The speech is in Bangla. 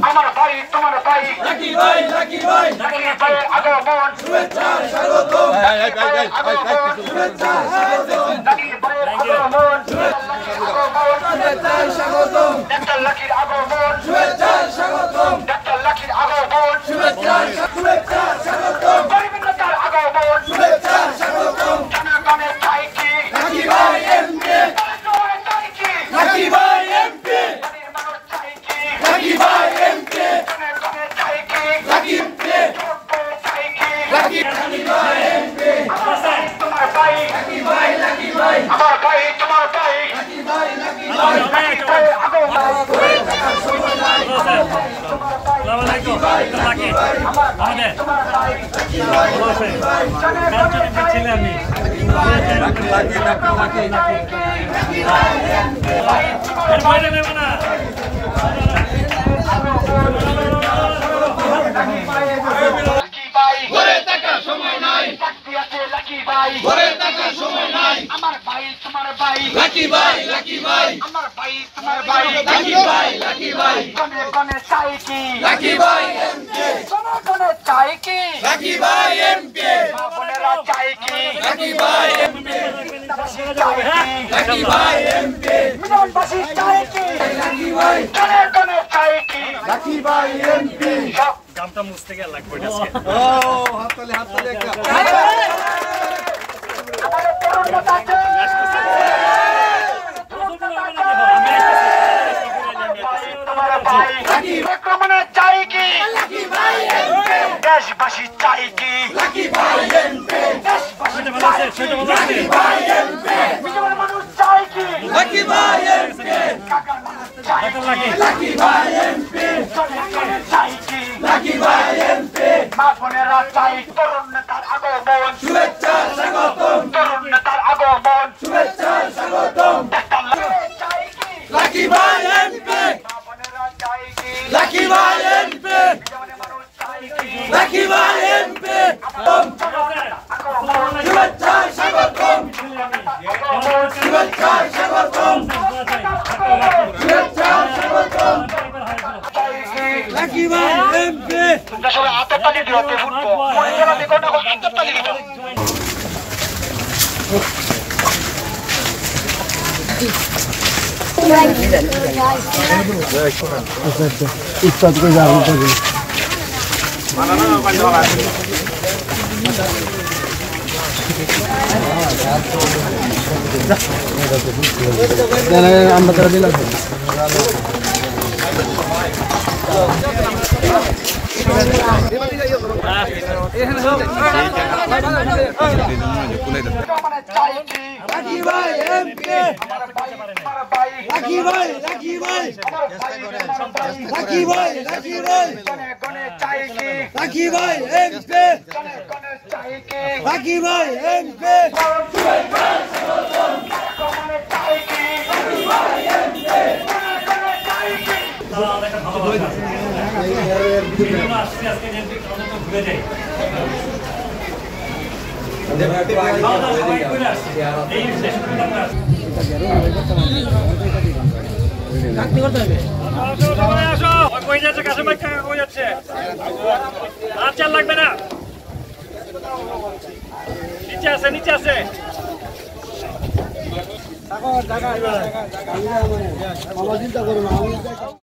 আমার ভাই তোমার ভাই লাকি ভাই আগমন শুভেচ্ছা স্বাগতম লাকি ভাই আগমন শুভেচ্ছা স্বাগতম ডাক্তার লাকির আগমন শুভেচ্ছা স্বাগতম ডাক্তার লাকির আগমন শুভেচ্ছা স্বাগতম পরিবর্তনের আগমন শুভেচ্ছা স্বাগতম জনগণের চাই কি লাকি ভাই এমপি লাকি ভাই এমপি মানুষ চাই কি লাকি ভাই এমপি জনগণের চাই কি লাকি এমপি চাই কি লাকি ভাই এমপি তোমার ভাই লাকি ভাই আমার ভাই তোমার ভাই লাকি ভাই আগমন আমার ভাই তোমার ভাই লাকি ভাই আমার ভাই তোমার ভাই লাকি ভাই কোনে কোনে চাই কি লাকি ভাই এমপি কোনে কোনে চাই কি লাকি ভাই এমপি বাবুলেরা চাই কি লাকি ভাই এমপি লাকি ভাই এমপি মিলনবাসী চাই কি লাকি ভাই কোনে কোনে চাই কি লাকি ভাই এমপি গামটা মুছতে গিয়ে লাগবে আজকে ও হাততালি একটা আমাদের তরুণ নেতা চাই কি দেশবাসী চাই কি মানুষ চাই কি মা বোনেরা চাই তরুণ নেতার আগমন শুভেচ্ছা স্বাগতম তরুণ নেতার আগমন শুভেচ্ছা স্বাগতম চাই কি লাকি ভাই এমপি লাকি ভাই এমপি লাকি ভাই এমপি শুভেচ্ছা স্বাগতম শুভেচ্ছা স্বাগতম শুভেচ্ছা স্বাগতম লাকি ভাই এমপি আসলে আততালি দিতে ফুটবো মনে করা দেখো না আততালি দিতে ইফতার করে যাবো আমরা তারা দিলাম লাকি ভাই এমপি লাকি ভাই লাকি ভাই লাকি ভাই লাকি ভাই লাকি ভাই এমপি লাকি ভাই এমপি লাগবে না নিচে আছে চিন্তা করো না